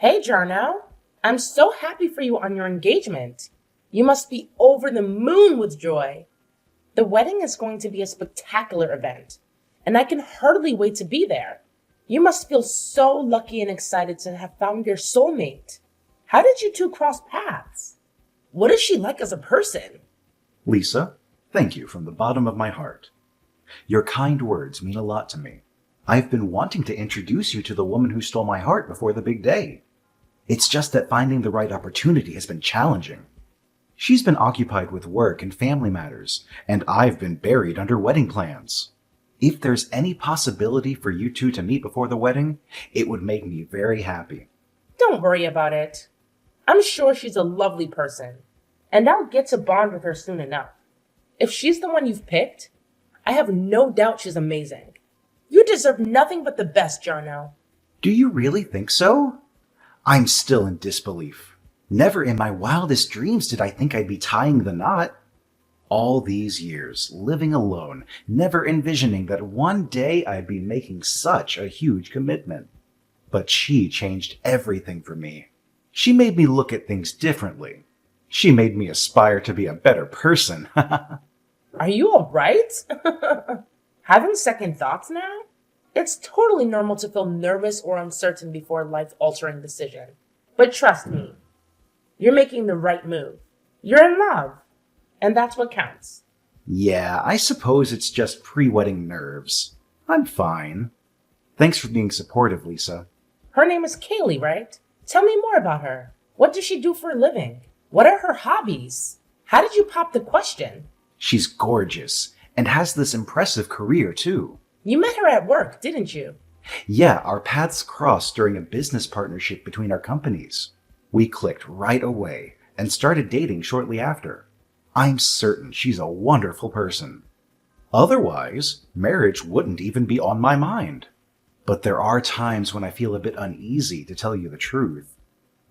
Hey, Jarno. I'm so happy for you on your engagement. You must be over the moon with joy. The wedding is going to be a spectacular event, and I can hardly wait to be there. You must feel so lucky and excited to have found your soulmate. How did you two cross paths? What is she like as a person? Lisa, thank you from the bottom of my heart. Your kind words mean a lot to me. I've been wanting to introduce you to the woman who stole my heart before the big day. It's just that finding the right opportunity has been challenging. She's been occupied with work and family matters, and I've been buried under wedding plans. If there's any possibility for you two to meet before the wedding, it would make me very happy. Don't worry about it. I'm sure she's a lovely person, and I'll get to bond with her soon enough. If she's the one you've picked, I have no doubt she's amazing. You deserve nothing but the best, Jarno. Do you really think so? I'm still in disbelief. Never in my wildest dreams did I think I'd be tying the knot. All these years, living alone, never envisioning that one day I'd be making such a huge commitment. But she changed everything for me. She made me look at things differently. She made me aspire to be a better person. Are you all right? Having second thoughts now? It's totally normal to feel nervous or uncertain before a life-altering decision. But trust me, you're making the right move. You're in love, and that's what counts. Yeah, I suppose it's just pre-wedding nerves. I'm fine. Thanks for being supportive, Lisa. Her name is Kaylee, right? Tell me more about her. What does she do for a living? What are her hobbies? How did you pop the question? She's gorgeous, and has this impressive career, too. You met her at work, didn't you? Yeah, our paths crossed during a business partnership between our companies. We clicked right away and started dating shortly after. I'm certain she's a wonderful person. Otherwise, marriage wouldn't even be on my mind. But there are times when I feel a bit uneasy, to tell you the truth.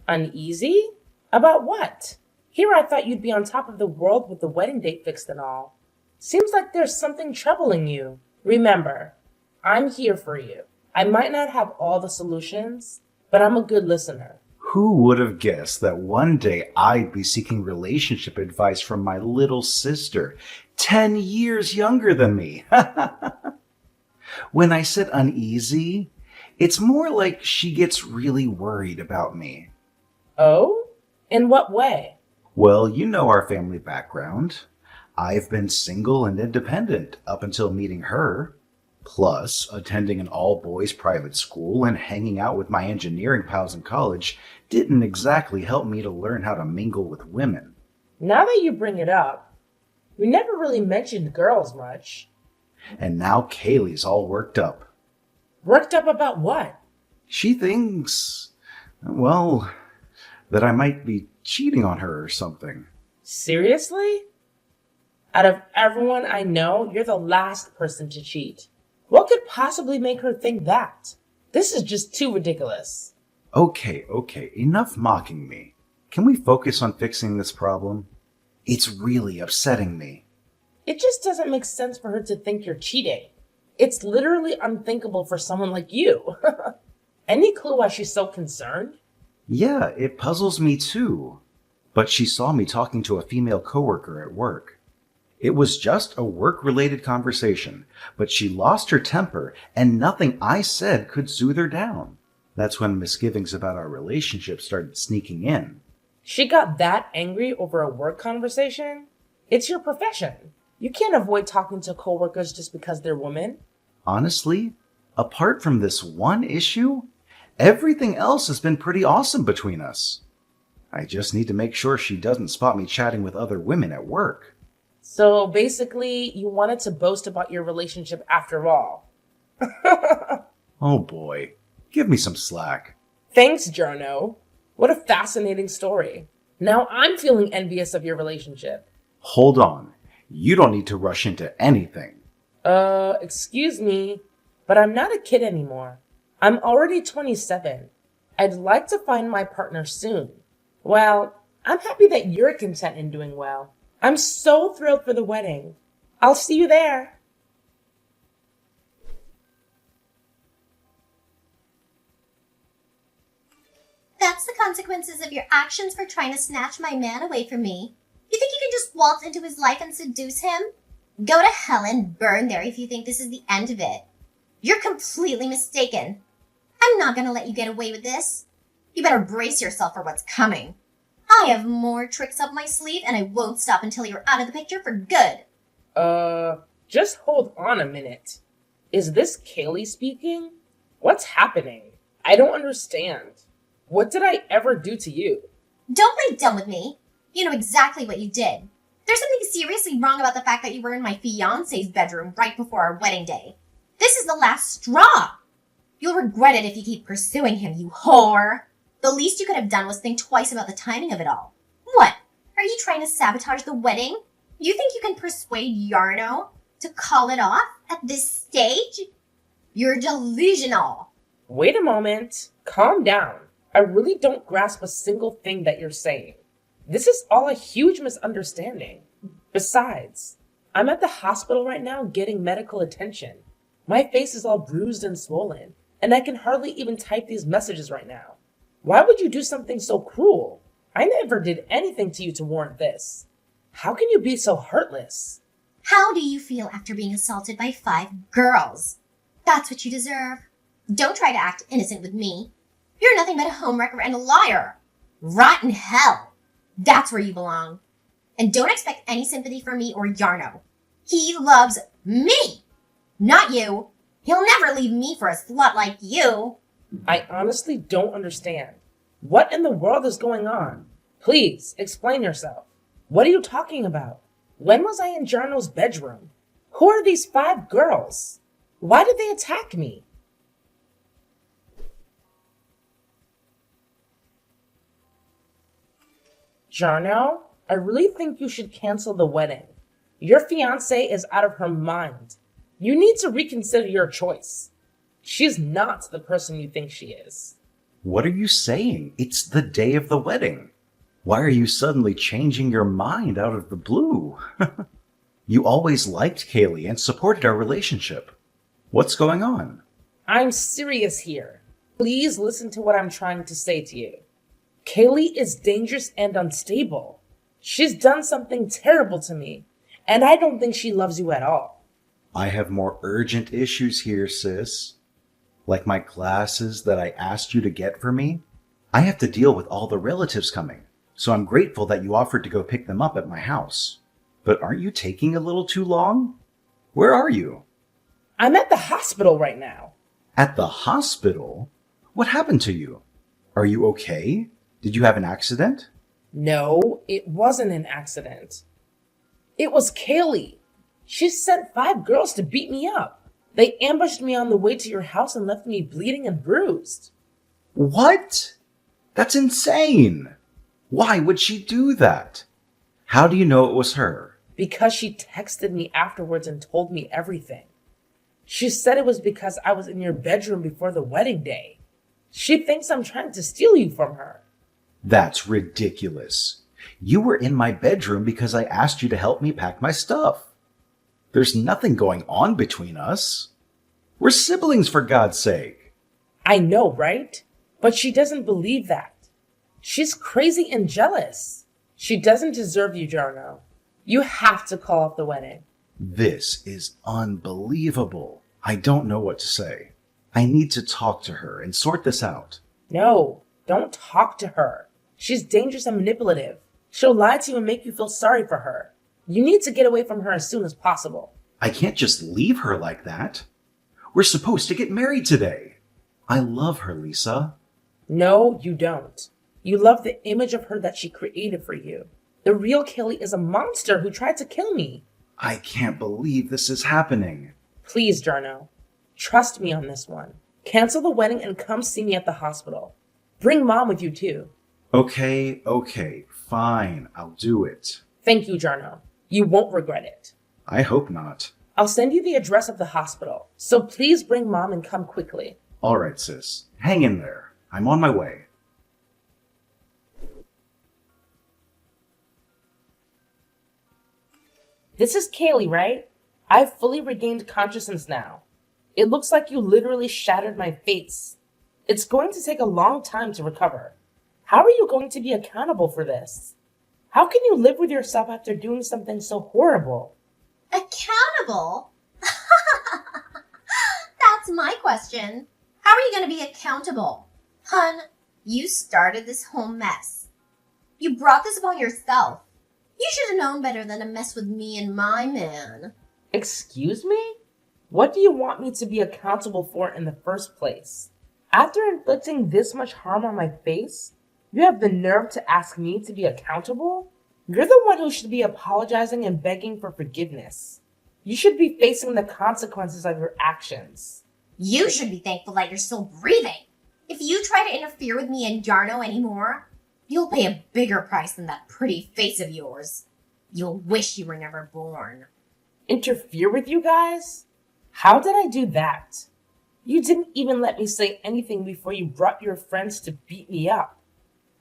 Uneasy? About what? Here I thought you'd be on top of the world with the wedding date fixed and all. Seems like there's something troubling you. Remember, I'm here for you. I might not have all the solutions, but I'm a good listener. Who would have guessed that one day I'd be seeking relationship advice from my little sister, 10 years younger than me? When I said uneasy, it's more like she gets really worried about me. Oh? In what way? Well, you know our family background. I've been single and independent up until meeting her. Plus, attending an all-boys private school and hanging out with my engineering pals in college didn't exactly help me to learn how to mingle with women. Now that you bring it up, we never really mentioned girls much. And now Kaylee's all worked up. Worked up about what? She thinks, well, that I might be cheating on her or something. Seriously? Out of everyone I know, you're the last person to cheat. What could possibly make her think that? This is just too ridiculous. Okay, enough mocking me. Can we focus on fixing this problem? It's really upsetting me. It just doesn't make sense for her to think you're cheating. It's literally unthinkable for someone like you. Any clue why she's so concerned? Yeah, it puzzles me too. But she saw me talking to a female coworker at work. It was just a work-related conversation, but she lost her temper and nothing I said could soothe her down. That's when misgivings about our relationship started sneaking in. She got that angry over a work conversation? It's your profession. You can't avoid talking to coworkers just because they're women. Honestly, apart from this one issue, everything else has been pretty awesome between us. I just need to make sure she doesn't spot me chatting with other women at work. So basically, you wanted to boast about your relationship after all. Oh boy, give me some slack. Thanks, Jarno. What a fascinating story. Now I'm feeling envious of your relationship. Hold on. You don't need to rush into anything. Excuse me, but I'm not a kid anymore. I'm already 27. I'd like to find my partner soon. Well, I'm happy that you're content and doing well. I'm so thrilled for the wedding. I'll see you there. That's the consequences of your actions for trying to snatch my man away from me. You think you can just waltz into his life and seduce him? Go to hell and burn there if you think this is the end of it. You're completely mistaken. I'm not gonna let you get away with this. You better brace yourself for what's coming. I have more tricks up my sleeve, and I won't stop until you're out of the picture for good. Just hold on a minute. Is this Kaylee speaking? What's happening? I don't understand. What did I ever do to you? Don't play dumb with me. You know exactly what you did. There's something seriously wrong about the fact that you were in my fiancé's bedroom right before our wedding day. This is the last straw. You'll regret it if you keep pursuing him, you whore. The least you could have done was think twice about the timing of it all. What? Are you trying to sabotage the wedding? You think you can persuade Yarno to call it off at this stage? You're delusional. Wait a moment. Calm down. I really don't grasp a single thing that you're saying. This is all a huge misunderstanding. Besides, I'm at the hospital right now getting medical attention. My face is all bruised and swollen, and I can hardly even type these messages right now. Why would you do something so cruel? I never did anything to you to warrant this. How can you be so heartless? How do you feel after being assaulted by 5 girls? That's what you deserve. Don't try to act innocent with me. You're nothing but a homewrecker and a liar. Rot in hell. That's where you belong. And don't expect any sympathy from me or Yarno. He loves me, not you. He'll never leave me for a slut like you. I honestly don't understand. What in the world is going on? Please, explain yourself. What are you talking about? When was I in Jarno's bedroom? Who are these 5 girls? Why did they attack me? Jarno, I really think you should cancel the wedding. Your fiancée is out of her mind. You need to reconsider your choice. She's not the person you think she is. What are you saying? It's the day of the wedding. Why are you suddenly changing your mind out of the blue? You always liked Kaylee and supported our relationship. What's going on? I'm serious here. Please listen to what I'm trying to say to you. Kaylee is dangerous and unstable. She's done something terrible to me, and I don't think she loves you at all. I have more urgent issues here, sis. Like my glasses that I asked you to get for me. I have to deal with all the relatives coming, so I'm grateful that you offered to go pick them up at my house. But aren't you taking a little too long? Where are you? I'm at the hospital right now. At the hospital? What happened to you? Are you okay? Did you have an accident? No, it wasn't an accident. It was Kaylee. She sent 5 girls to beat me up. They ambushed me on the way to your house and left me bleeding and bruised. What? That's insane. Why would she do that? How do you know it was her? Because she texted me afterwards and told me everything. She said it was because I was in your bedroom before the wedding day. She thinks I'm trying to steal you from her. That's ridiculous. You were in my bedroom because I asked you to help me pack my stuff. There's nothing going on between us. We're siblings, for God's sake. I know, right? But she doesn't believe that. She's crazy and jealous. She doesn't deserve you, Jarno. You have to call off the wedding. This is unbelievable. I don't know what to say. I need to talk to her and sort this out. No, don't talk to her. She's dangerous and manipulative. She'll lie to you and make you feel sorry for her. You need to get away from her as soon as possible. I can't just leave her like that. We're supposed to get married today. I love her, Lisa. No, you don't. You love the image of her that she created for you. The real Kaylee is a monster who tried to kill me. I can't believe this is happening. Please, Jarno. Trust me on this one. Cancel the wedding and come see me at the hospital. Bring Mom with you, too. Okay, fine. I'll do it. Thank you, Jarno. You won't regret it. I hope not. I'll send you the address of the hospital, so please bring Mom and come quickly. All right, sis. Hang in there. I'm on my way. This is Kaylee, right? I've fully regained consciousness now. It looks like you literally shattered my face. It's going to take a long time to recover. How are you going to be accountable for this? How can you live with yourself after doing something so horrible? Accountable? That's my question. How are you going to be accountable? Hun, you started this whole mess. You brought this upon yourself. You should have known better than to mess with me and my man. Excuse me? What do you want me to be accountable for in the first place? After inflicting this much harm on my face, you have the nerve to ask me to be accountable? You're the one who should be apologizing and begging for forgiveness. You should be facing the consequences of your actions. You should be thankful that you're still breathing. If you try to interfere with me and Yarno anymore, you'll pay a bigger price than that pretty face of yours. You'll wish you were never born. Interfere with you guys? How did I do that? You didn't even let me say anything before you brought your friends to beat me up.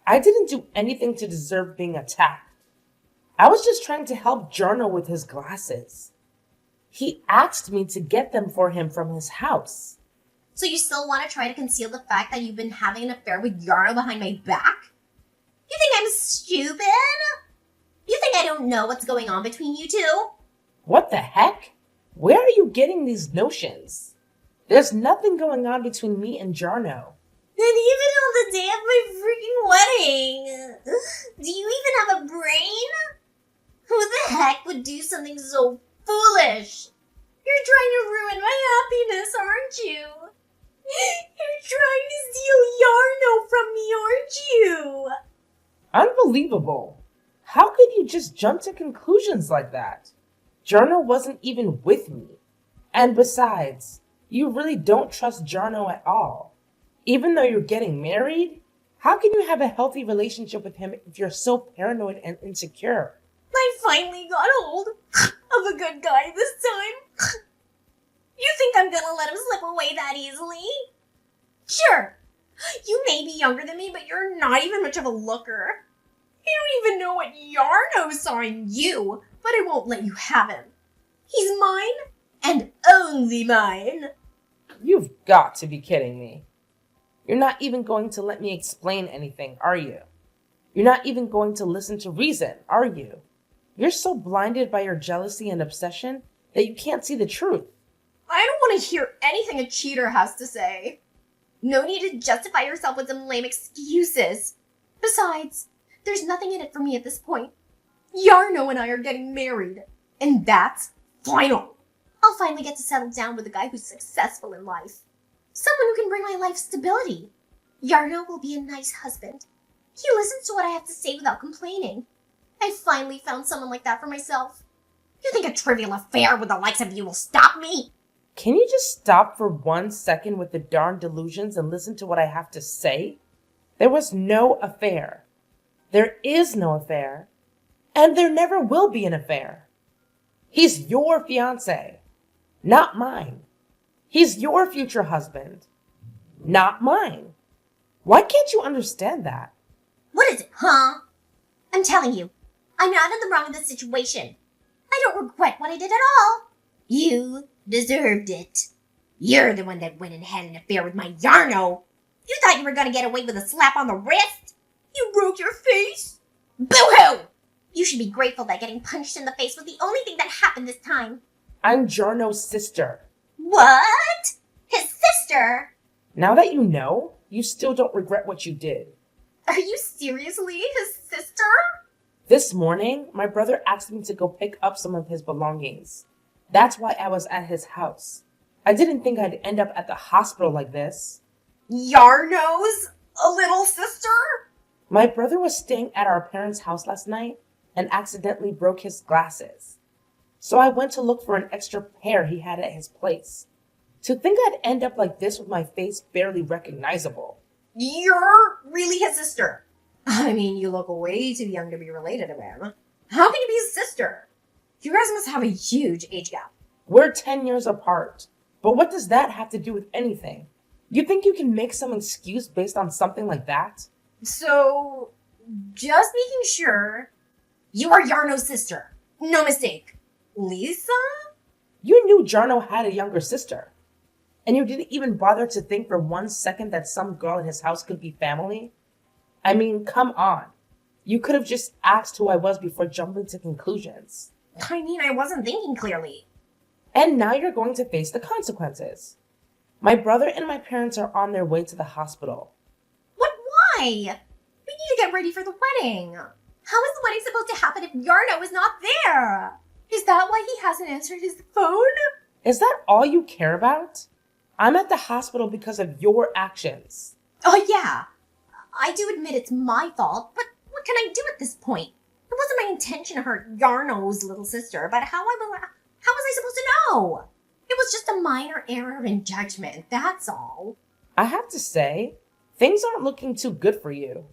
I didn't do anything to deserve being attacked. I was just trying to help Jarno with his glasses. He asked me to get them for him from his house. So you still want to try to conceal the fact that you've been having an affair with Yarno behind my back? You think I'm stupid? You think I don't know what's going on between you two? What the heck? Where are you getting these notions? There's nothing going on between me and Jarno. And even on the day of my freaking wedding, do you even have a brain? Who the heck would do something so foolish? You're trying to ruin my happiness, aren't you? You're trying to steal Yarno from me, aren't you? Unbelievable. How could you just jump to conclusions like that? Jarno wasn't even with me. And besides, you really don't trust Jarno at all. Even though you're getting married, how can you have a healthy relationship with him if you're so paranoid and insecure? I finally got hold of a good guy this time. You think I'm gonna let him slip away that easily? Sure, you may be younger than me, but you're not even much of a looker. You don't even know what Yarno saw in you, but I won't let you have him. He's mine, and only mine. You've got to be kidding me. You're not even going to let me explain anything, are you? You're not even going to listen to reason, are you? You're so blinded by your jealousy and obsession that you can't see the truth. I don't want to hear anything a cheater has to say. No need to justify yourself with some lame excuses. Besides, there's nothing in it for me at this point. Yarno and I are getting married, and that's final. I'll finally get to settle down with a guy who's successful in life. Someone who can bring my life stability. Yarno will be a nice husband. He listens to what I have to say without complaining. I finally found someone like that for myself. You think a trivial affair with the likes of you will stop me? Can you just stop for 1 second with the darn delusions and listen to what I have to say? There was no affair. There is no affair. And there never will be an affair. He's your fiancé, not mine. He's your future husband, not mine. Why can't you understand that? What is it, huh? I'm telling you, I'm not in the wrong in this situation. I don't regret what I did at all. You deserved it. You're the one that went and had an affair with my Yarno. You thought you were gonna get away with a slap on the wrist? You broke your face? Boo-hoo! You should be grateful that getting punched in the face was the only thing that happened this time. I'm Jarno's sister. What? His sister? Now that you know, you still don't regret what you did. Are you seriously his sister? This morning, my brother asked me to go pick up some of his belongings. That's why I was at his house. I didn't think I'd end up at the hospital like this. Yarno's a little sister? My brother was staying at our parents' house last night and accidentally broke his glasses. So I went to look for an extra pair he had at his place. To think I'd end up like this with my face barely recognizable. You're really his sister. I mean, you look way too young to be related to him. How can you be his sister? You guys must have a huge age gap. We're 10 years apart. But what does that have to do with anything? You think you can make some excuse based on something like that? So, just making sure, you are Yarno's sister. No mistake. Lisa? You knew Jarno had a younger sister. And you didn't even bother to think for 1 second that some girl in his house could be family? I mean, come on. You could have just asked who I was before jumping to conclusions. I mean, I wasn't thinking clearly. And now you're going to face the consequences. My brother and my parents are on their way to the hospital. What? Why? We need to get ready for the wedding. How is the wedding supposed to happen if Yarno is not there? Is that why he hasn't answered his phone? Is that all you care about? I'm at the hospital because of your actions. Oh, yeah. I do admit it's my fault, but what can I do at this point? It wasn't my intention to hurt Yarno's little sister, but how was I supposed to know? It was just a minor error in judgment, that's all. I have to say, things aren't looking too good for you.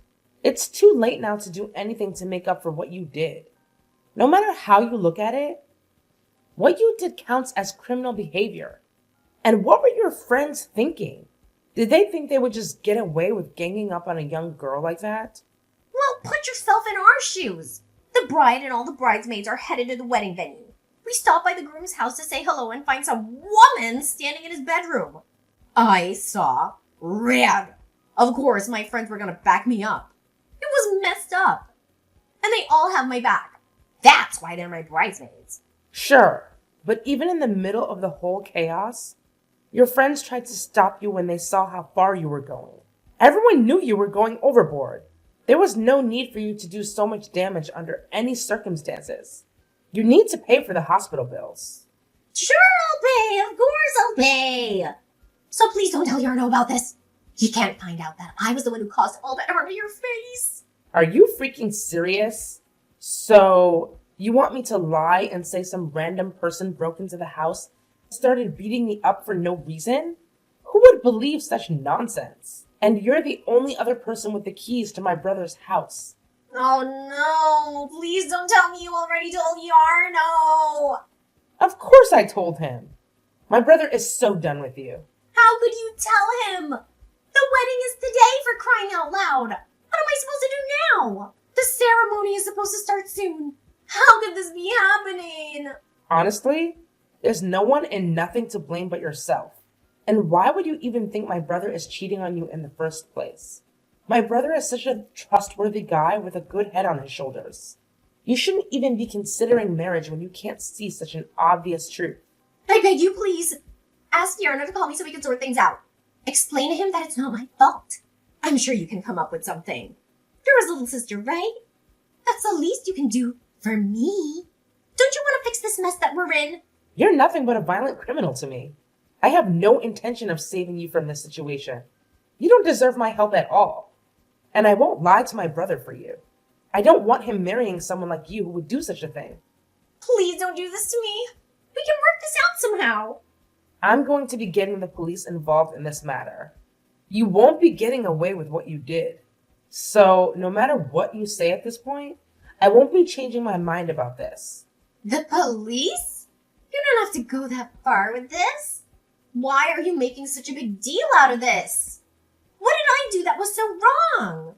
It's too late now to do anything to make up for what you did. No matter how you look at it, what you did counts as criminal behavior. And what were your friends thinking? Did they think they would just get away with ganging up on a young girl like that? Well, put yourself in our shoes. The bride and all the bridesmaids are headed to the wedding venue. We stop by the groom's house to say hello and find some woman standing in his bedroom. I saw red. Of course, my friends were gonna back me up. It was messed up. And they all have my back. That's why they're my bridesmaids. Sure, but even in the middle of the whole chaos, your friends tried to stop you when they saw how far you were going. Everyone knew you were going overboard. There was no need for you to do so much damage under any circumstances. You need to pay for the hospital bills. Sure, I'll pay. Of course I'll pay. So please don't tell Yarno about this. He can't find out that I was the one who caused all that harm to your face. Are you freaking serious? So, you want me to lie and say some random person broke into the house and started beating me up for no reason? Who would believe such nonsense? And you're the only other person with the keys to my brother's house. Oh no, please don't tell me you already told Yarno. Of course I told him. My brother is so done with you. How could you tell him? The wedding is today, for crying out loud. What am I supposed to do now? The ceremony is supposed to start soon. How could this be happening? Honestly, there's no one and nothing to blame but yourself. And why would you even think my brother is cheating on you in the first place? My brother is such a trustworthy guy with a good head on his shoulders. You shouldn't even be considering marriage when you can't see such an obvious truth. I beg you, please. Ask Yarno to call me so we can sort things out. Explain to him that it's not my fault. I'm sure you can come up with something. You're his little sister, right? That's the least you can do for me. Don't you want to fix this mess that we're in? You're nothing but a violent criminal to me. I have no intention of saving you from this situation. You don't deserve my help at all. And I won't lie to my brother for you. I don't want him marrying someone like you who would do such a thing. Please don't do this to me. We can work this out somehow. I'm going to be getting the police involved in this matter. You won't be getting away with what you did. So, no matter what you say at this point, I won't be changing my mind about this. The police? You don't have to go that far with this. Why are you making such a big deal out of this? What did I do that was so wrong?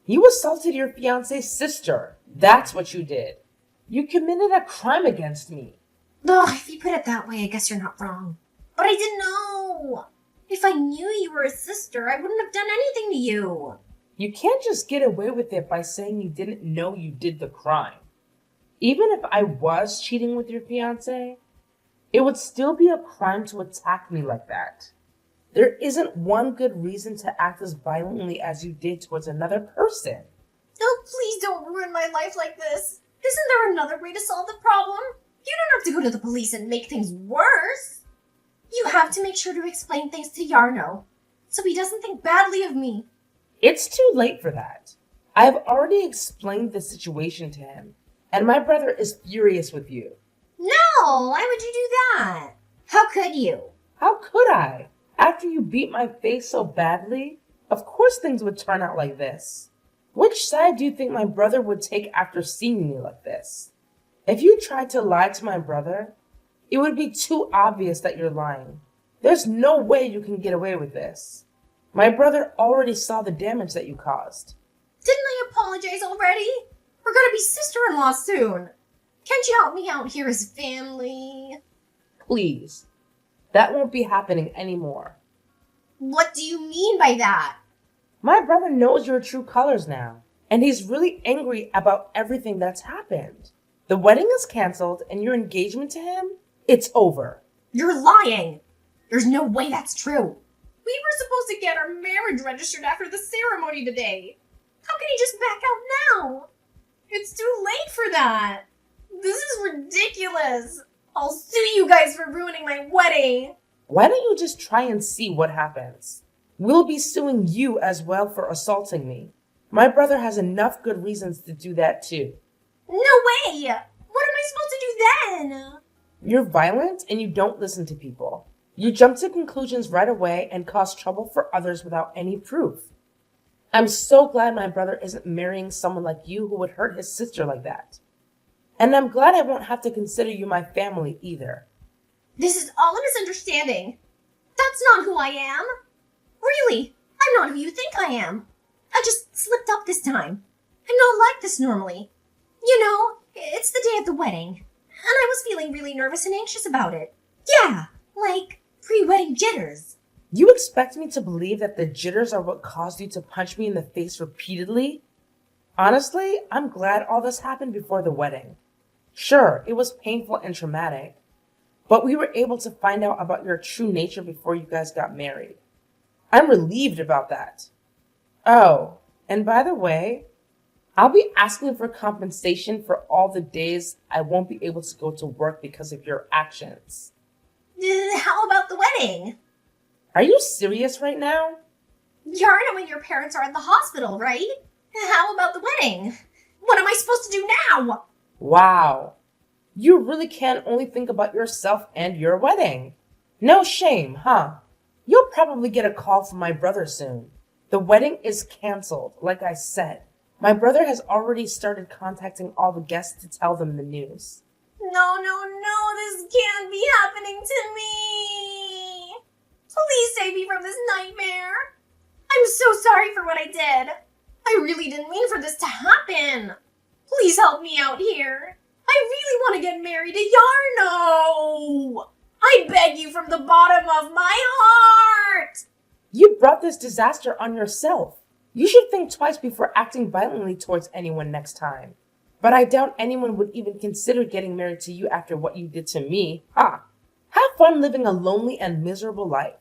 You assaulted your fiance's sister. That's what you did. You committed a crime against me. Ugh, if you put it that way, I guess you're not wrong. But I didn't know. If I knew you were a sister, I wouldn't have done anything to you. You can't just get away with it by saying you didn't know you did the crime. Even if I was cheating with your fiance, it would still be a crime to attack me like that. There isn't one good reason to act as violently as you did towards another person. Oh, please don't ruin my life like this. Isn't there another way to solve the problem? You don't have to go to the police and make things worse. You have to make sure to explain things to Yarno, so he doesn't think badly of me. It's too late for that. I have already explained the situation to him, and my brother is furious with you. No, why would you do that? How could you? How could I? After you beat my face so badly, of course things would turn out like this. Which side do you think my brother would take after seeing me like this? If you tried to lie to my brother, it would be too obvious that you're lying. There's no way you can get away with this. My brother already saw the damage that you caused. Didn't I apologize already? We're gonna be sister-in-law soon. Can't you help me out here as family? Please. That won't be happening anymore. What do you mean by that? My brother knows your true colors now, and he's really angry about everything that's happened. The wedding is canceled, and your engagement to him, it's over. You're lying. There's no way that's true. We were supposed to get our marriage registered after the ceremony today. How can he just back out now? It's too late for that. This is ridiculous. I'll sue you guys for ruining my wedding. Why don't you just try and see what happens? We'll be suing you as well for assaulting me. My brother has enough good reasons to do that too. No way! What am I supposed to do then? You're violent and you don't listen to people. You jump to conclusions right away and cause trouble for others without any proof. I'm so glad my brother isn't marrying someone like you who would hurt his sister like that. And I'm glad I won't have to consider you my family either. This is all a misunderstanding. That's not who I am. Really, I'm not who you think I am. I just slipped up this time. I'm not like this normally. You know, it's the day of the wedding, and I was feeling really nervous and anxious about it. Yeah, like pre-wedding jitters. You expect me to believe that the jitters are what caused you to punch me in the face repeatedly? Honestly, I'm glad all this happened before the wedding. Sure, it was painful and traumatic, but we were able to find out about your true nature before you guys got married. I'm relieved about that. Oh, and by the way, I'll be asking for compensation for all the days I won't be able to go to work because of your actions. How about the wedding? Are you serious right now? Yarna and your parents are at the hospital, right? How about the wedding? What am I supposed to do now? Wow. You really can only think about yourself and your wedding. No shame, huh? You'll probably get a call from my brother soon. The wedding is canceled, like I said. My brother has already started contacting all the guests to tell them the news. No, this can't be happening to me. Please save me from this nightmare. I'm so sorry for what I did. I really didn't mean for this to happen. Please help me out here. I really want to get married to Yarno. I beg you from the bottom of my heart. You brought this disaster on yourself. You should think twice before acting violently towards anyone next time. But I doubt anyone would even consider getting married to you after what you did to me. Ha! Have fun living a lonely and miserable life.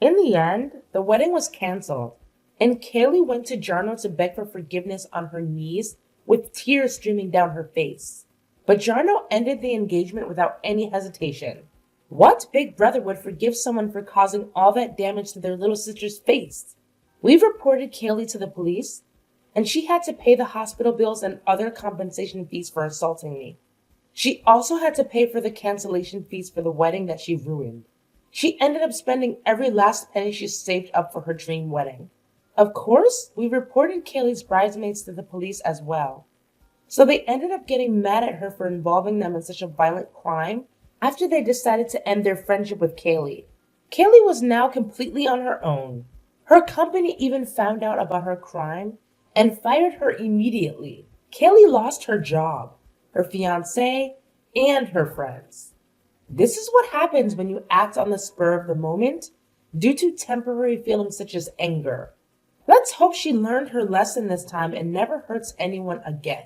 In the end, the wedding was canceled, and Kaylee went to Jarno to beg for forgiveness on her knees with tears streaming down her face. But Jarno ended the engagement without any hesitation. What big brother would forgive someone for causing all that damage to their little sister's face? We've reported Kaylee to the police, and she had to pay the hospital bills and other compensation fees for assaulting me. She also had to pay for the cancellation fees for the wedding that she ruined. She ended up spending every last penny she saved up for her dream wedding. Of course, we reported Kaylee's bridesmaids to the police as well. So they ended up getting mad at her for involving them in such a violent crime after they decided to end their friendship with Kaylee. Kaylee was now completely on her own. Her company even found out about her crime and fired her immediately. Kaylee lost her job, her fiancé, and her friends. This is what happens when you act on the spur of the moment due to temporary feelings such as anger. Let's hope she learned her lesson this time and never hurts anyone again.